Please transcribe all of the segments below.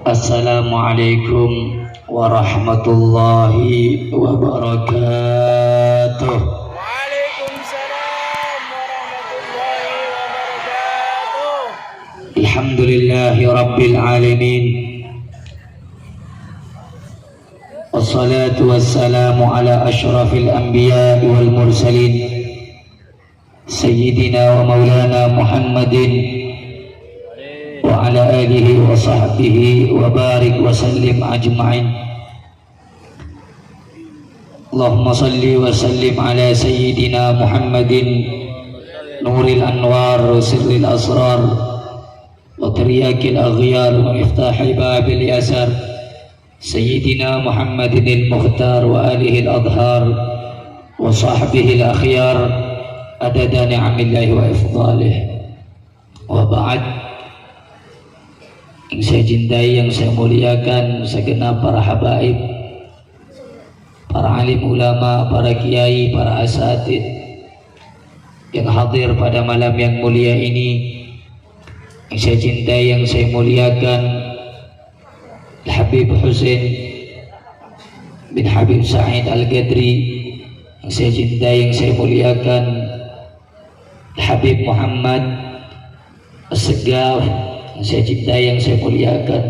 Assalamualaikum warahmatullahi wabarakatuh. Waalaikumsalam warahmatullahi wabarakatuh. Alhamdulillahi rabbil alamin. Wassalatu wassalamu ala asyrafil anbiya wal mursalin Sayyidina wa maulana Muhammadin wa ala alihi wa sahbihi wa barik wa sallim ajma'in. Allahumma salli wa sallim ala Sayyidina Muhammadin nuril anwar wa sirril asrar wa tiryakil aghyar wa miftahil babil yasar Sayyidina Muhammadin al-Mukhtar wa alihi al-adhar wa sahbihi al-akhyar adada ni'amillahi wa ifdalih. Wa ba'd. Yang saya cintai, yang saya muliakan segenap para habaib, para alim ulama, para kiai, para asatid yang hadir pada malam yang mulia ini. Yang saya cintai, yang saya muliakan Habib Husain bin Habib Sa'id Al-Gadri. Yang saya cintai, yang saya muliakan Habib Muhammad As-Segaf. Yang saya cintai, yang saya muliakan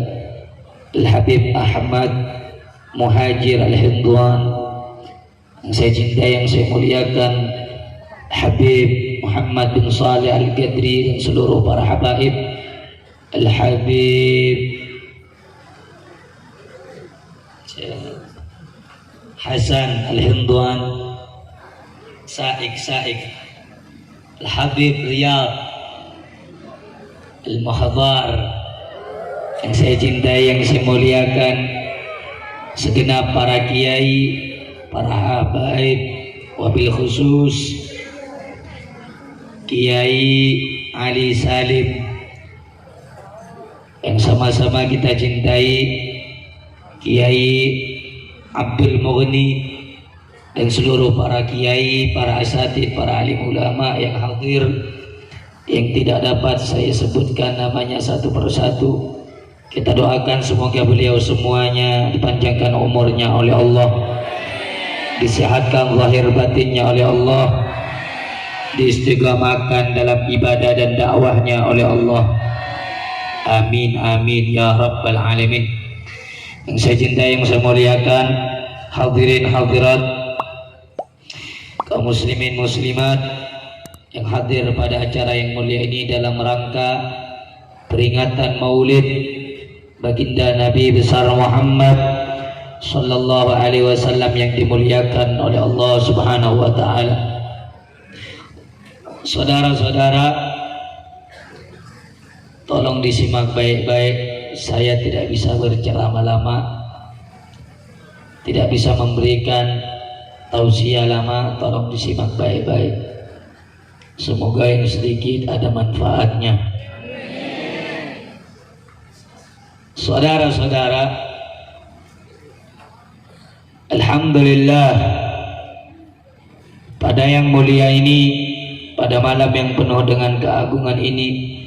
Al-Habib Ahmad Muhajir Al-Hindwan. Yang saya cintai, yang saya muliakan Habib Muhammad bin Saleh Al-Gadri dan seluruh para habaib. Al-Habib Hasan Al-Hindwan, Sa'ik Al-Habib Riyad Al-Muhadhar. Yang saya cintai, yang saya muliakan segenap para kiai, para habaib, wabil khusus Kiai Ali Salim yang sama-sama kita cintai, Kiai Abdul Mughni dan seluruh para kiai, para asatid, para alim ulama yang hadir, yang tidak dapat saya sebutkan namanya satu persatu. Kita doakan semoga beliau semuanya dipanjangkan umurnya oleh Allah, disehatkan zahir batinnya oleh Allah, diistiqamahkan dalam ibadah dan dakwahnya oleh Allah. Amin amin ya rabbal alamin. Yang saya cintai, yang saya muliakan hadirin hadirat, kaum muslimin muslimat yang hadir pada acara yang mulia ini dalam rangka peringatan Maulid baginda Nabi besar Muhammad sallallahu alaihi wasallam yang dimuliakan oleh Allah Subhanahu wa taala. Saudara-saudara, tolong disimak baik-baik. Saya tidak bisa berceramah lama, tidak bisa memberikan tausiah lama. Tolong disimak baik-baik. Semoga yang sedikit ada manfaatnya. Saudara-saudara, alhamdulillah, pada yang mulia ini, pada malam yang penuh dengan keagungan ini,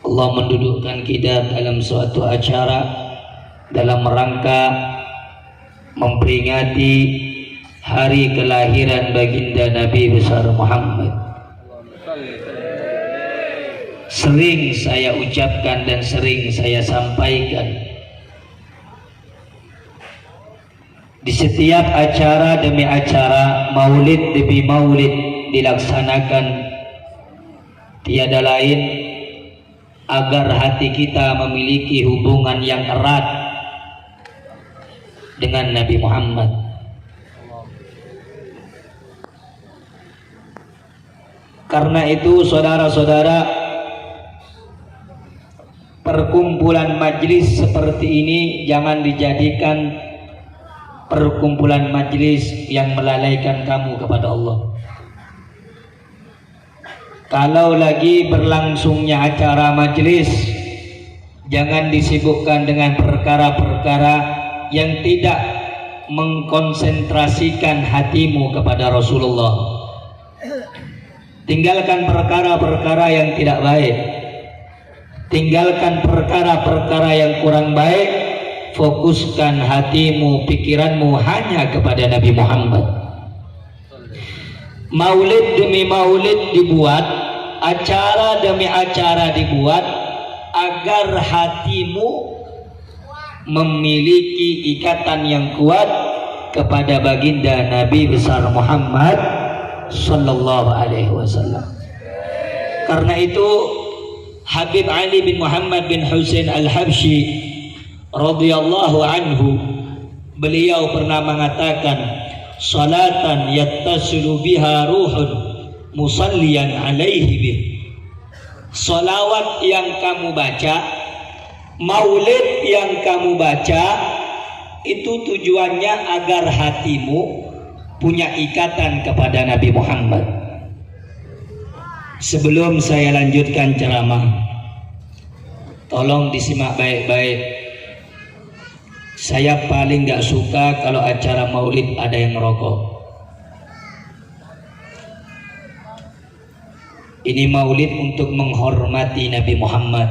Allah mendudukkan kita dalam suatu acara dalam rangka memperingati hari kelahiran baginda Nabi besar Muhammad. Sering saya ucapkan dan sering saya sampaikan, di setiap acara demi acara, maulid demi maulid dilaksanakan, tiada lain agar hati kita memiliki hubungan yang erat dengan Nabi Muhammad. Karena itu saudara-saudara, perkumpulan majlis seperti ini jangan dijadikan perkumpulan majlis yang melalaikan kamu kepada Allah. Kalau lagi berlangsungnya acara majlis, jangan disibukkan dengan perkara-perkara yang tidak mengkonsentrasikan hatimu kepada Rasulullah. Tinggalkan perkara-perkara yang tidak baik, tinggalkan perkara-perkara yang kurang baik, fokuskan hatimu, pikiranmu hanya kepada Nabi Muhammad. Maulid demi maulid dibuat, acara demi acara dibuat agar hatimu memiliki ikatan yang kuat kepada baginda Nabi besar Muhammad sallallahu alaihi wasallam. Karena itu Habib Ali bin Muhammad bin Husain Al-Habsyi radhiyallahu anhu, beliau pernah mengatakan, salatan yattasilu biha ruhun musalliyan alaihi bih. Salawat yang kamu baca, maulid yang kamu baca, itu tujuannya agar hatimu punya ikatan kepada Nabi Muhammad. Sebelum saya lanjutkan ceramah, tolong disimak baik-baik. Saya paling gak suka kalau acara maulid ada yang ngerokok. Ini maulid untuk menghormati Nabi Muhammad.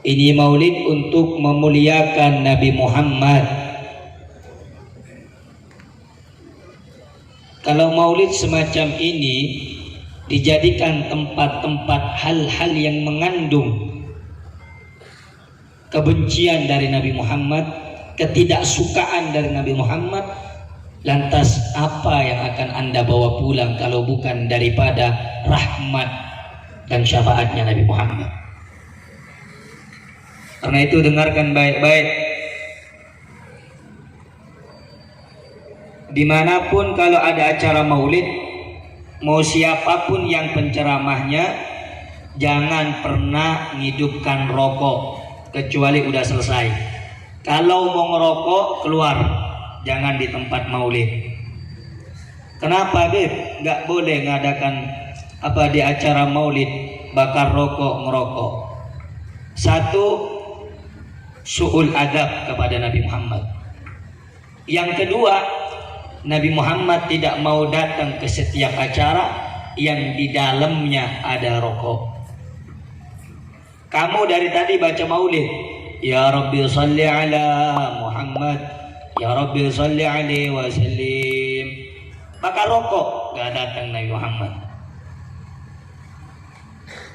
Ini maulid untuk memuliakan Nabi Muhammad. Kalau maulid semacam ini dijadikan tempat-tempat hal-hal yang mengandung kebencian dari Nabi Muhammad, ketidaksukaan dari Nabi Muhammad, lantas apa yang akan Anda bawa pulang kalau bukan daripada rahmat dan syafaatnya Nabi Muhammad? Karena itu dengarkan baik-baik. Dimanapun kalau ada acara maulid, mau siapapun yang penceramahnya, jangan pernah ngidupkan rokok kecuali udah selesai. Kalau mau ngerokok keluar, jangan di tempat maulid. Kenapa, Beb? Nggak boleh ngadakan di acara maulid bakar rokok, ngerokok. Satu, su'ul adab kepada Nabi Muhammad. Yang kedua, Nabi Muhammad tidak mau datang ke setiap acara yang di dalamnya ada rokok. Kamu dari tadi baca maulid, ya Rabbi salli ala Muhammad, ya Rabbi salli alaihi wasallim, maka rokok, gak datang Nabi Muhammad.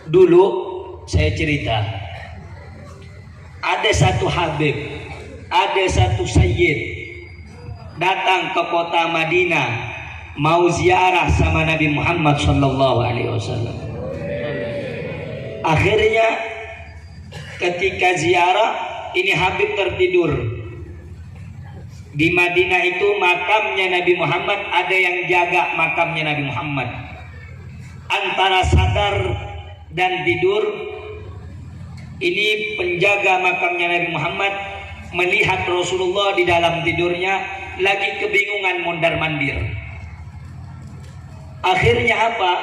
Dulu saya cerita, ada satu Habib, ada satu Sayyid datang ke kota Madinah mau ziarah sama Nabi Muhammad sallallahu alaihi wasallam. Akhirnya ketika ziarah ini Habib tertidur. Di Madinah itu makamnya Nabi Muhammad, ada yang jaga makamnya Nabi Muhammad. Antara sadar dan tidur, ini penjaga makamnya Nabi Muhammad melihat Rasulullah di dalam tidurnya lagi kebingungan mondar-mandir. Akhirnya apa?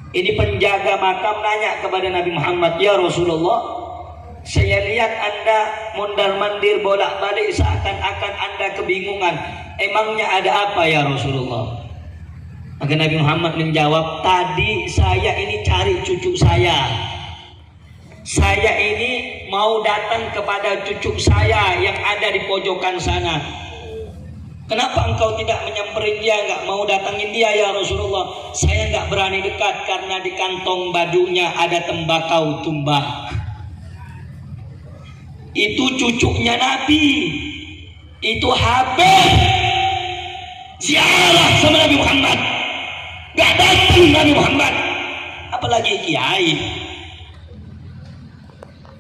Ini penjaga makam nanya kepada Nabi Muhammad, ya Rasulullah, saya lihat Anda mondar-mandir bolak-balik seakan-akan Anda kebingungan. Emangnya ada apa ya Rasulullah? Maka Nabi Muhammad menjawab, tadi saya ini cari cucu saya. Saya ini mau datang kepada cucu saya yang ada di pojokan sana. Kenapa engkau tidak menyamperin dia, nggak mau datangin dia ya Rasulullah? Saya nggak berani dekat karena di kantong bajunya ada tembakau tumbang. Itu cucunya Nabi, itu Habib ziarah sama Nabi Muhammad, nggak datang Nabi Muhammad, apalagi kiai.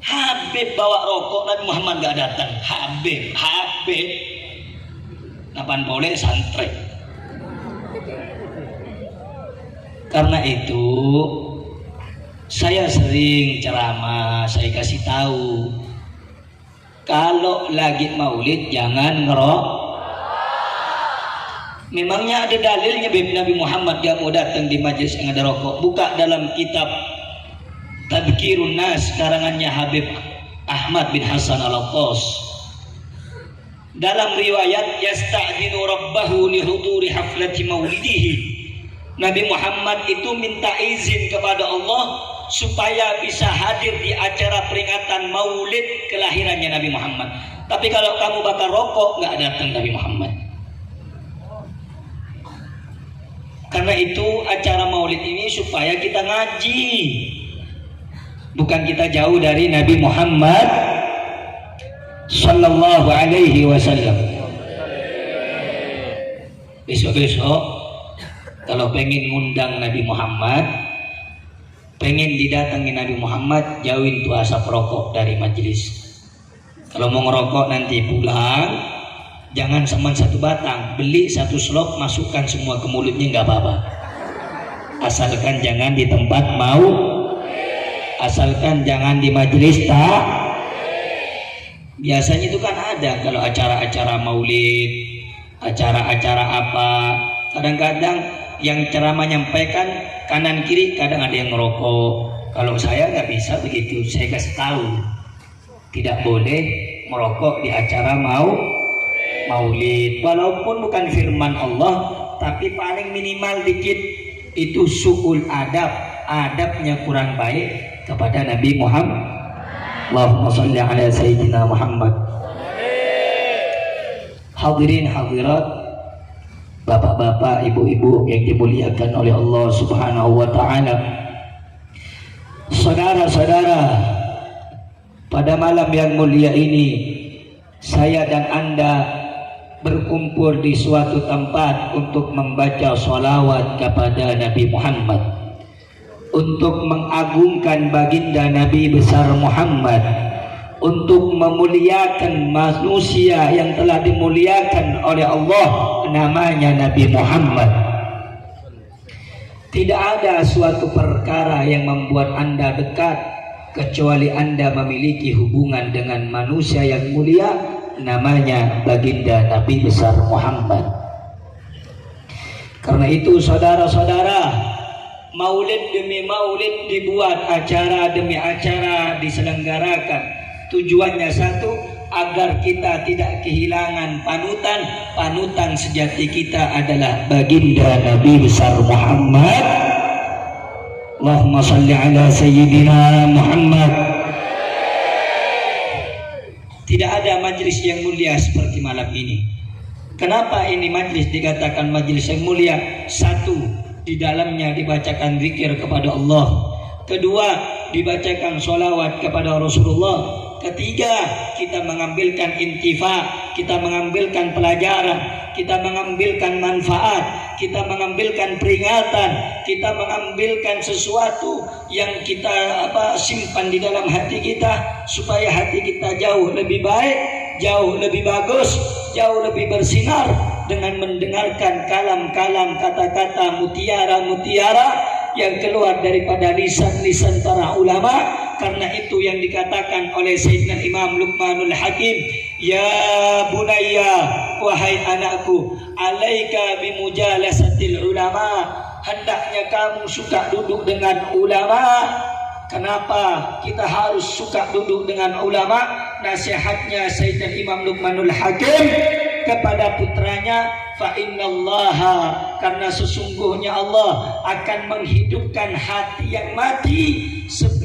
Habib bawa rokok, Nabi Muhammad nggak datang. Habib kapan boleh santri. Karena itu saya sering ceramah, saya kasih tahu, kalau lagi maulid jangan ngerokok. Memangnya ada dalilnya Nabi Muhammad gak mau datang di majelis yang ada rokok? Buka dalam kitab Tadhkirun Nas karangannya Habib Ahmad bin Hasan Al-Attas. Dalam riwayat yasta'dinu rabbahu li huduri haflati maulidihi, Nabi Muhammad itu minta izin kepada Allah supaya bisa hadir di acara peringatan merayakan maulid kelahirannya Nabi Muhammad. Tapi kalau kamu bakar rokok, nggak datang Nabi Muhammad. Karena itu acara maulid ini supaya kita ngaji, bukan kita jauh dari Nabi Muhammad Sallallahu Alaihi Wasallam. Besok-besok kalau pengen ngundang Nabi Muhammad, pengen didatangi Nabi Muhammad, jauhin tuh asap rokok dari majelis. Kalau mau ngerokok nanti pulang, jangan cuma satu batang, beli satu slop, masukkan semua ke mulutnya, nggak apa-apa. Asalkan jangan di tempat mau, asalkan jangan di majelis tak. Biasanya itu kan ada kalau acara-acara maulid, acara-acara apa, kadang-kadang yang ceramah nyampaikan kanan kiri, kadang ada yang ngerokok. Kalau saya nggak bisa begitu, saya kasih tahu tidak boleh merokok di acara maulid, walaupun bukan firman Allah, tapi paling minimal dikit itu su'ul adab, adabnya kurang baik kepada Nabi Muhammad. Allahumma sholli ala sayyidina Muhammad. Hadirin hadirat, bapak-bapak, ibu-ibu yang dimuliakan oleh Allah Subhanahu wa taala. Saudara-saudara, pada malam yang mulia ini saya dan Anda berkumpul di suatu tempat untuk membaca sholawat kepada Nabi Muhammad, untuk mengagungkan baginda Nabi besar Muhammad, untuk memuliakan manusia yang telah dimuliakan oleh Allah, namanya Nabi Muhammad. Tidak ada suatu perkara yang membuat Anda dekat kecuali Anda memiliki hubungan dengan manusia yang mulia, namanya baginda Nabi besar Muhammad. Karena itu saudara-saudara, maulid demi maulid dibuat, acara demi acara diselenggarakan. Tujuannya satu, agar kita tidak kehilangan panutan. Panutan sejati kita adalah baginda Nabi besar Muhammad. Allahumma salli ala sayyidina Muhammad. Tidak ada majlis yang mulia seperti malam ini. Kenapa ini majlis dikatakan majlis yang mulia? Satu, di dalamnya dibacakan zikir kepada Allah. Kedua, dibacakan sholawat kepada Rasulullah. Ketiga, kita mengambilkan intifa, kita mengambilkan pelajaran, kita mengambilkan manfaat, kita mengambilkan peringatan, kita mengambilkan sesuatu yang kita simpan di dalam hati kita, supaya hati kita jauh lebih baik, jauh lebih bagus, jauh lebih bersinar dengan mendengarkan kalam-kalam, kata-kata mutiara-mutiara yang keluar daripada lisan-lisan para ulama. Karena itu yang dikatakan oleh Sayyidina Imam Luqmanul Hakim, ya bunayya, wahai anakku, alaika bimujalasatil ulama, hendaknya kamu suka duduk dengan ulama. Kenapa kita harus suka duduk dengan ulama? Nasihatnya Sayyidina Imam Luqmanul Hakim kepada putranya, fa innallaha, karena sesungguhnya Allah akan menghidupkan hati yang mati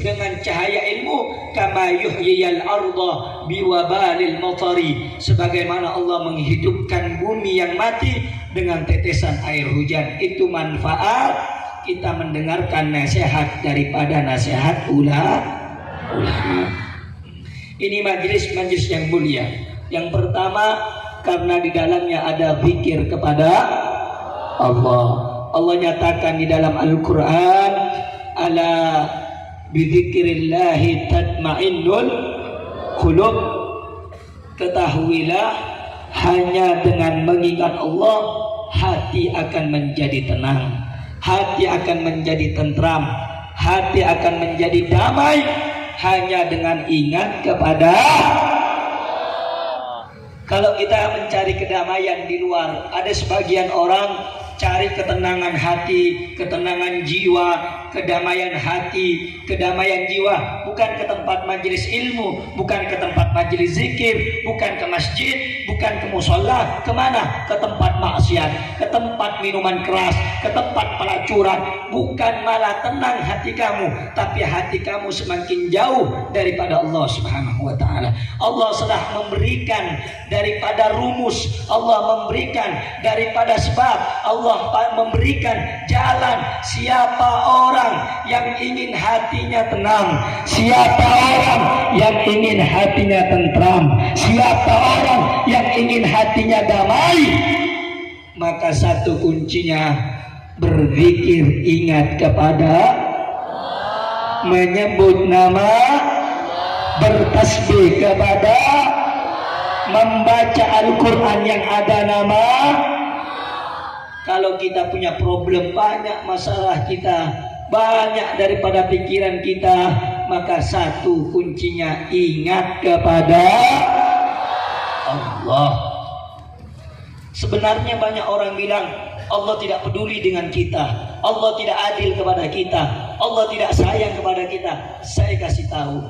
dengan cahaya ilmu, kama yuhyiyal arda biwabalil matari, sebagaimana Allah menghidupkan bumi yang mati dengan tetesan air hujan. Itu manfaat kita mendengarkan nasihat daripada nasihat ulama. Ini majlis-majlis yang mulia. Yang pertama, karena di dalamnya ada zikir kepada Allah. Allah nyatakan di dalam Al-Quran, ala bidzikrillahi tatma'innul qulub, ketahuilah hanya dengan mengingat Allah hati akan menjadi tenang, hati akan menjadi tentram, hati akan menjadi damai, hanya dengan ingat kepada. Kalau kita mencari kedamaian di luar, ada sebagian orang cari ketenangan hati, ketenangan jiwa, kedamaian hati, kedamaian jiwa, bukan ke tempat majelis ilmu, bukan ke tempat majelis zikir, bukan ke masjid, bukan ke musola, kemana? Ke tempat maksiat, ke tempat minuman keras, ke tempat pelacuran. Bukan malah tenang hati kamu, tapi hati kamu semakin jauh daripada Allah Subhanahu wa ta'ala. Allah sudah memberikan daripada rumus, Allah memberikan daripada sebab, Allah memberikan jalan. Siapa orang yang ingin hatinya tenang, siapa orang yang ingin hatinya tentram, siapa orang yang ingin hatinya damai, maka satu kuncinya berzikir, ingat kepada, menyebut nama, bertasbih kepada, membaca Al-Quran yang ada nama. Kalau kita punya problem banyak, masalah kita banyak daripada pikiran kita, maka satu kuncinya ingat kepada Allah. Sebenarnya banyak orang bilang Allah tidak peduli dengan kita, Allah tidak adil kepada kita, Allah tidak sayang kepada kita. Saya kasih tahu,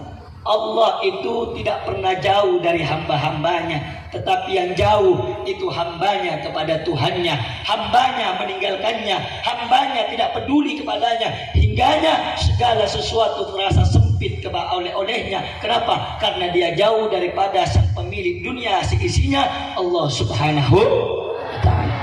Allah itu tidak pernah jauh dari hamba-hambanya, tetapi yang jauh itu hambanya kepada Tuhannya. Hambanya meninggalkannya, hambanya tidak peduli kepadanya, hingganya segala sesuatu terasa sempit olehnya. Kenapa? Karena dia jauh daripada sang pemilik dunia seisinya, Allah Subhanahu wa ta'ala.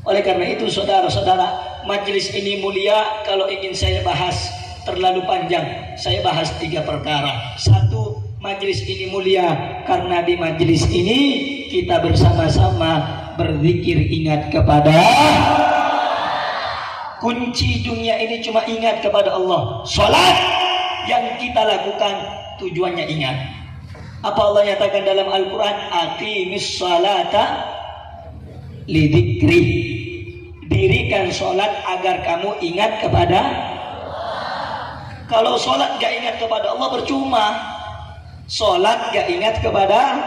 Oleh karena itu saudara-saudara, majelis ini mulia. Kalau ingin saya bahas terlalu panjang, saya bahas 3 perkara. Satu, majelis ini mulia karena di majelis ini kita bersama-sama berzikir, ingat kepada. Kunci dunia ini cuma ingat kepada Allah. Salat yang kita lakukan tujuannya ingat. Apa Allah nyatakan dalam Al-Quran? Aqimis salata lidzikri. Dirikan salat agar kamu ingat kepada. Kalau sholat gak ingat kepada Allah percuma. Sholat gak ingat kepada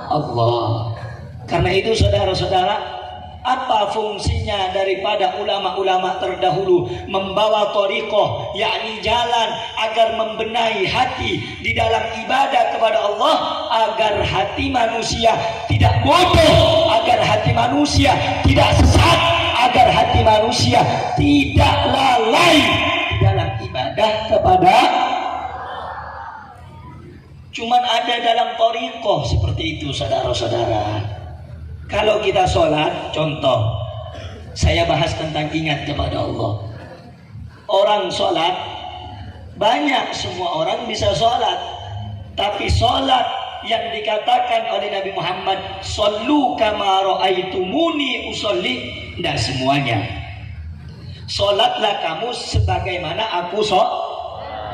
Allah. Karena itu saudara-saudara, apa fungsinya daripada ulama-ulama terdahulu membawa thariqah, yakni jalan agar membenahi hati di dalam ibadah kepada Allah, agar hati manusia tidak bodoh, agar hati manusia tidak sesat, agar hati manusia tidak lalai dalam ibadah kepada. Cuman ada dalam thariqah seperti itu saudara-saudara. Kalau kita sholat, contoh, saya bahas tentang ingat kepada Allah. Orang sholat, banyak semua orang bisa sholat, tapi sholat yang dikatakan oleh Nabi Muhammad, "Shollu kama ra'aitumuni usolli", tidak semuanya. Sholatlah kamu sebagaimana aku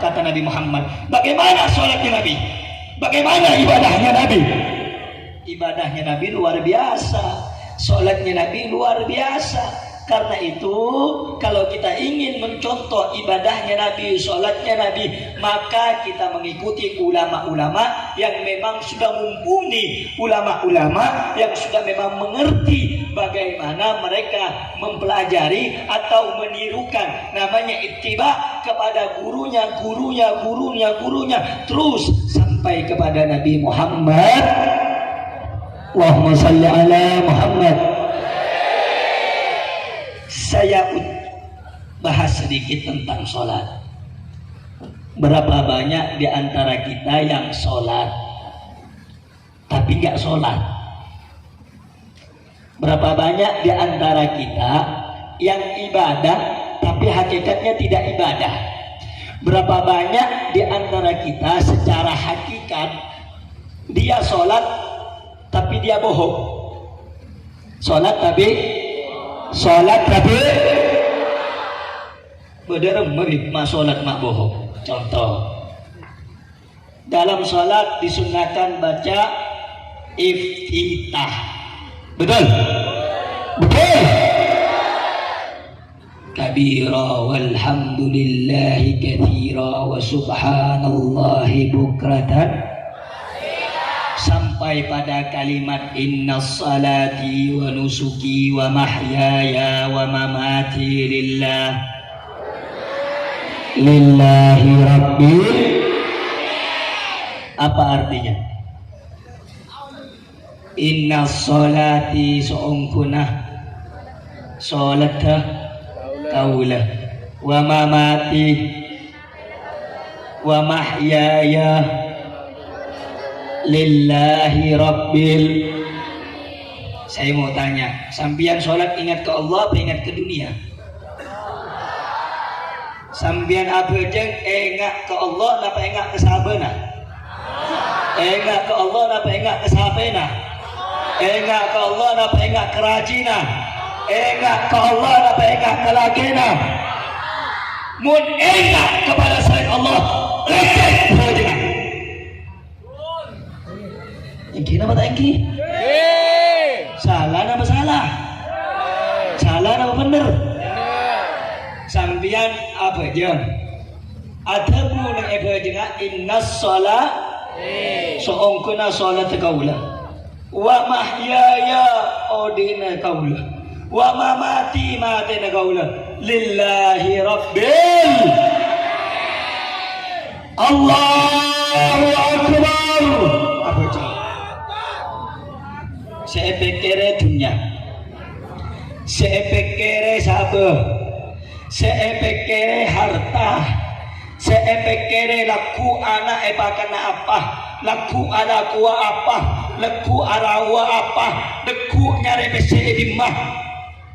kata Nabi Muhammad. Bagaimana sholatnya Nabi? Bagaimana ibadahnya Nabi? Ibadahnya Nabi luar biasa, sholatnya Nabi luar biasa. Karena itu kalau kita ingin mencontoh ibadahnya Nabi, sholatnya Nabi, maka kita mengikuti ulama-ulama yang memang sudah mumpuni, ulama-ulama yang sudah memang mengerti bagaimana mereka mempelajari atau menirukan. Namanya ittiba kepada gurunya, terus sampai kepada Nabi Muhammad. Allahumma salli ala Muhammad. Saya bahas sedikit tentang sholat. Berapa banyak di antara kita yang sholat tapi nggak sholat? Berapa banyak di antara kita yang ibadah tapi hakikatnya tidak ibadah? Berapa banyak di antara kita secara hakikat dia sholat tapi dia bohong? Sholat tapi bener mirip mak sholat mak bohong. Contoh, dalam sholat disunahkan baca iftitah. Betul? Betul. Kabira walhamdulillahi katsira wa subhanallahi bukratan, sampai pada kalimat innas salati wa nusuki wa mahyaya wa mamati lillah lillahi rabbil. Apa artinya? Inna sholati soongkunah sholatah kaulah wa mamati wa mahyaya lillahi rabbil. Saya mau tanya, sambian sholat ingat ke Allah apa ingat ke dunia? Sambian apa jeng ingat ke Allah apa ingat ke sabana? Ingat ke Allah apa ingat ke sabena? Ingat ke Allah apa ingat ke rajina? Ingat ke Allah apa ingat ke lagena? Mun ingat kepada selain Allah leceh jangan. Yang kira apa tak yang salah apa salah? Salah apa bener? Sambian apa jeng? Ada pun yang apa jeng? Inna sholat soongkuna sholat kaulah wa mahyaya odina kaulah wa mamati matina kaulah lillahi rabbil. Allahu akbar. Apa jeng? Saya pikir dunia, saya pikir sabar, saya pikir harta, saya pikir laku anak kena apa, laku anak kuah apa, laku arawa apa, laku nyari besi di mah.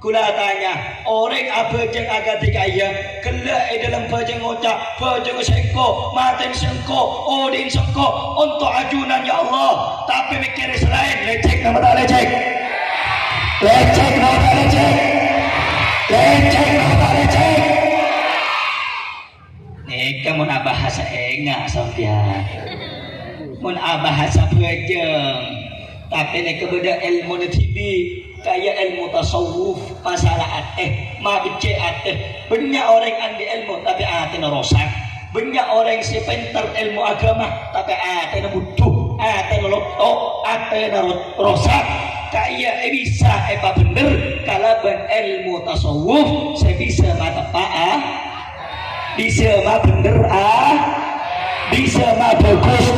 Kula tanya, orang apa jeng agak dikaya, kelak dalam pajang ngocak, pajang sengko, maten sengko, odin sengko, untuk ajunan ya Allah. Tapi mikir selain, lecek nama tak lecek, lecek nama tak lecek, lecek nama tak lecek. Nika mun bahasa enggak sampean, mun bahasa pajang, tapi nika beda ilmu netibi. Kayak ilmu tasawuf masalah ma becek banyak orang andi ilmu tapi na rosak, banyak orang si pintar ilmu agama tapi na butuh, na lotok, na rosak. Kayak bisa apa bener kalaban ilmu tasawuf saya bisa mata bisa ma bener bisa ma bagus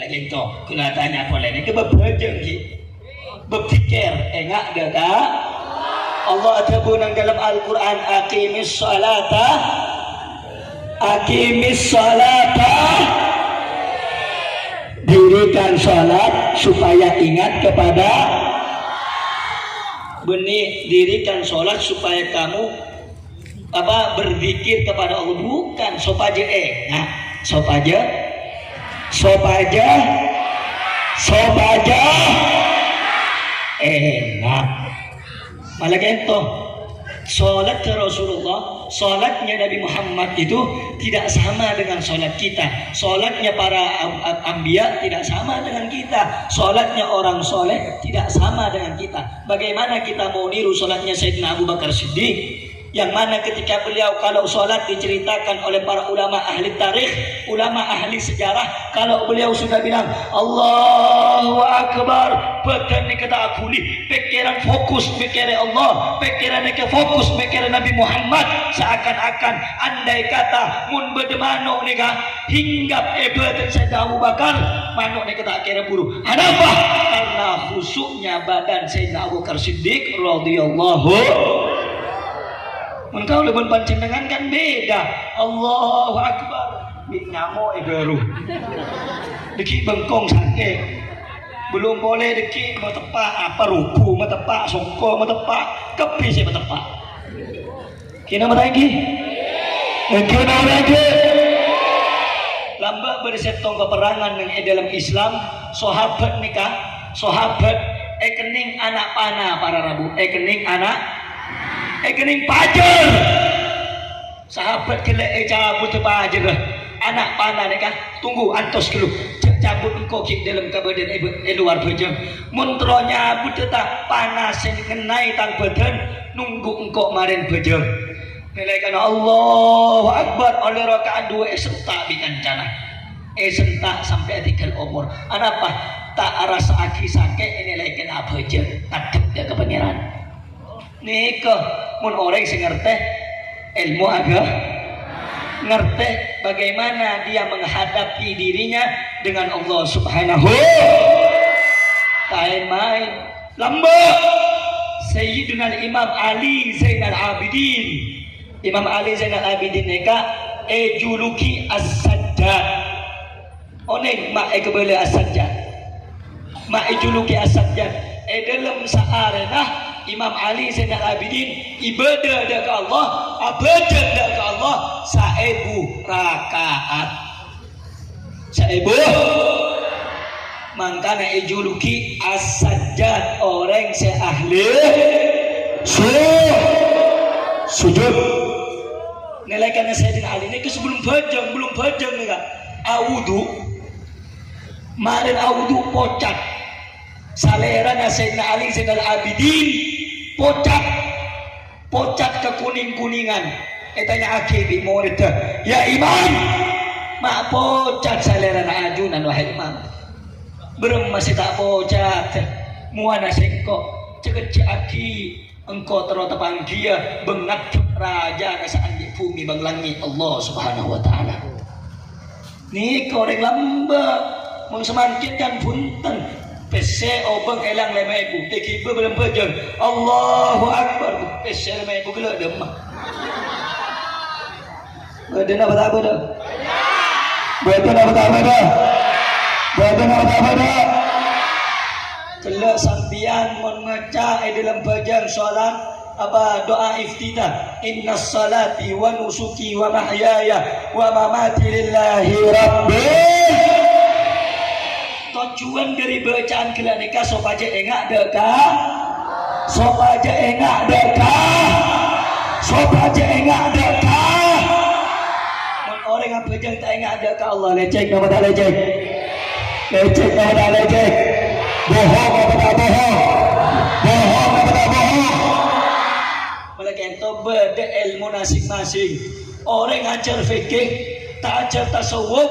gitu. Kena tanya boleh ini kebabajeng ki berpikir enggak gak Allah ada bunang dalam Al-Quran aqimis salata dirikan salat supaya ingat kepada benih, dirikan salat supaya kamu berzikir kepada Allah, bukan sopaja enak malah gitu. Sholat Rasulullah, sholatnya Nabi Muhammad itu tidak sama dengan sholat kita. Sholatnya para anbiya tidak sama dengan kita. Sholatnya orang soleh tidak sama dengan kita. Bagaimana kita mau niru sholatnya Sayyidina Abu Bakar Siddiq, yang mana ketika beliau kalau sholat diceritakan oleh para ulama ahli tarikh, ulama ahli sejarah, kalau beliau sudah bilang Allahu Akbar, betul ni kata akuli, pikiran fokus pikiran Allah, pikiran ke fokus pikiran Nabi Muhammad, seakan-akan andai kata mun bedemano ni ka hinggap dan Sayyidina Abu Bakar, manuk ni kata kira buru. Kenapa? Karena khusuknya badan Sayyidina Abu Bakar Siddiq radhiyallahu. Engkau lebih pancendengan kan beda. Allahu Akbar. Bik nyamuk baru. Deki bengkong sakit. Belum boleh deki mau tepak apa ruku, mau tepak songko, mau tepak kepi sih mau tepak. Kena apa lagi? Kena lagi. Lambak bersetong peperangan yang dalam Islam, sahabat nikah, sahabat kening anak panah para rabu, kening anak kening pajar. Sahabat kele cabut pajar anak panah nikah, tunggu antos dulu cabut engkau kik dalam kabadan luar badan muntro nyabut tak panas yang kenai tang badan nunggu engkau marin badan nilaikan Allahu Akbar oleh rakaat 2 sentak bikancana sentak sampai 3 umur apa tak rasa aki sakit ini nilaikan apa aja takut dia ke pangeran nikah mun orang sing ngerteh ilmu agama, ngerti bagaimana dia menghadapi dirinya dengan Allah Subhanahu. Tak main lamba Sayyidina Imam Ali Zainal Abidin. Imam Ali Zainal Abidin neka juluki As-Sajjad. Oneng mak kebele As-Sajjad. Mak juluki As-Sajjad. Dalam searena Imam Ali Zainal Abidin ibadah ke Allah, abadah ke Allah 1000 rakaat. 1000. Mangkana ijuluki As-Sajjad, orang seahli sujud. Nilai karena Sayyidina Ali ini sebelum bajang nih kak. Awudu, marin awudu pocat. Salerana Sayyidina Ali Zainal Abidin pocat ke kuningan. Etanya akibi murid. Ya imam, mak pocat salerana ajunan wahai imam. Berem masih tak pocat. Muana sengkok cekeci aki engkau terota panggia bengat raja kesanji bumi bang langit Allah Subhanahu wa taala. Ni koreng lamba mung semakin punten pese obeng elang lemai bu kiba belum bajang Allahu akbar pese lemai bu gelo demah. Badan apa tak ada? Badan apa tak ada? Badan apa tak ada? Kalau sampian membaca dalam bajang solat apa doa iftitah inna salati wa nusuki wa mahyaya wa mamati lillahi rabbil. Tujuan dari bacaan kalian nikah sopaja engak dekah, sopaja engak dekah, sopaja engak dekah. Orang yang bajang tak engak dekah Allah lecek nama tak lecek, lecek nama tak lecek. Bohong apa tak bohong? Bohong apa tak bohong? Mereka itu beda ilmu masing-masing. Orang ajar fikih, tak ajar tasawuf.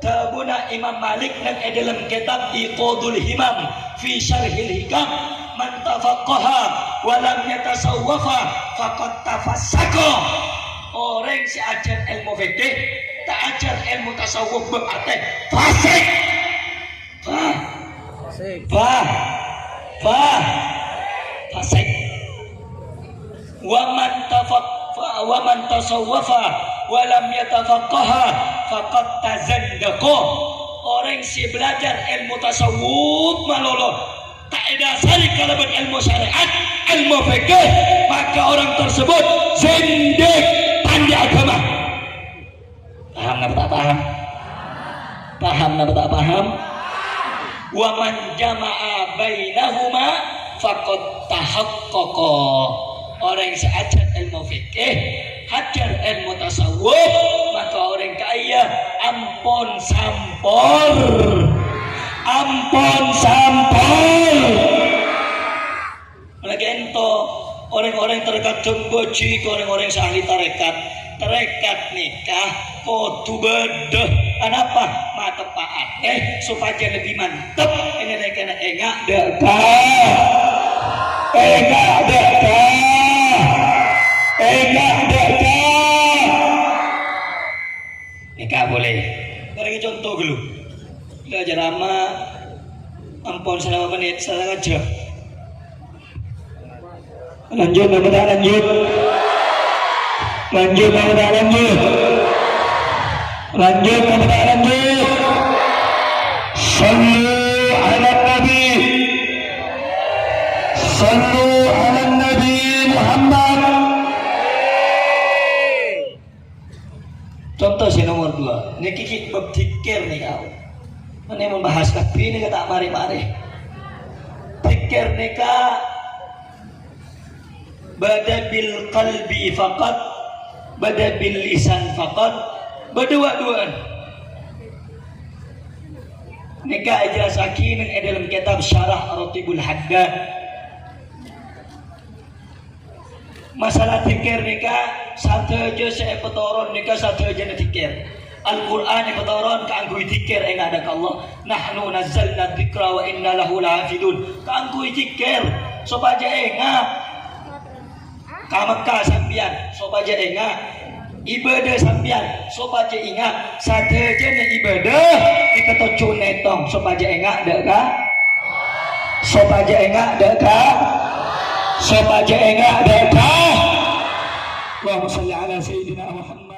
Tabuna Imam Malik dan dalam kitab Iqadul Himam fi Syarhil Hikam, man tafaqqaha wa lam yatasawwafa faqad tafassaqa. Orang si ajar ilmu fikih, tak ajar ilmu tasawuf berarti fasik. Fasik. Wa man tasawwafa wa lam yatafaqqaha faqad tazandaqa. Orang si belajar ilmu tasawuf malolo tak dasari kalaban ilmu syariat, ilmu fikih, maka orang tersebut zindik tanda agama. Paham apa tak paham? Paham apa tak paham? Wa man jama'a bainahuma faqad tahaqqaqa. Orang yang seajar ilmu fikih, hajar ilmu tasawuf, maka orang kaya ampun sampor. Lagi ento orang-orang terkadang boji, orang-orang sahli tarekat nikah kudu bedah. Kenapa? Mata paat supaya lebih mantap. Ini kena engak dekah, nikah boleh. Barangnya contoh dulu. Belajar lama, ampun selama menit saya aja. Lanjut. Sallu ala Nabi Muhammad. Contoh si nomor 2. Ini kiki berpikir nih kau. Ini membahas kapi ini kata mari-mari. Pikir nikah bada bil qalbi faqat, bada bil lisan faqat, berdua-duaan. Nikah aja sakin dalam kitab Syarah Ratibul Haddad. Masalah fikir nikah satu aja saya petoron nikah satu aja fikir. Al-Quran yang petoron keanggui fikir yang ada ke Allah. Nahnu nazzalna dzikra wa inna lahu lahafidun. Keanggui fikir supaya enggak ka Mekah sambian sopaja ingat ibadah sambian sopaja ingat satejeuna ibadah kita tocu netong sopaja ingat dek ka sopaja ingat dek ka sopaja ingat dek ka Allahumma shalli ala sayyidina Muhammad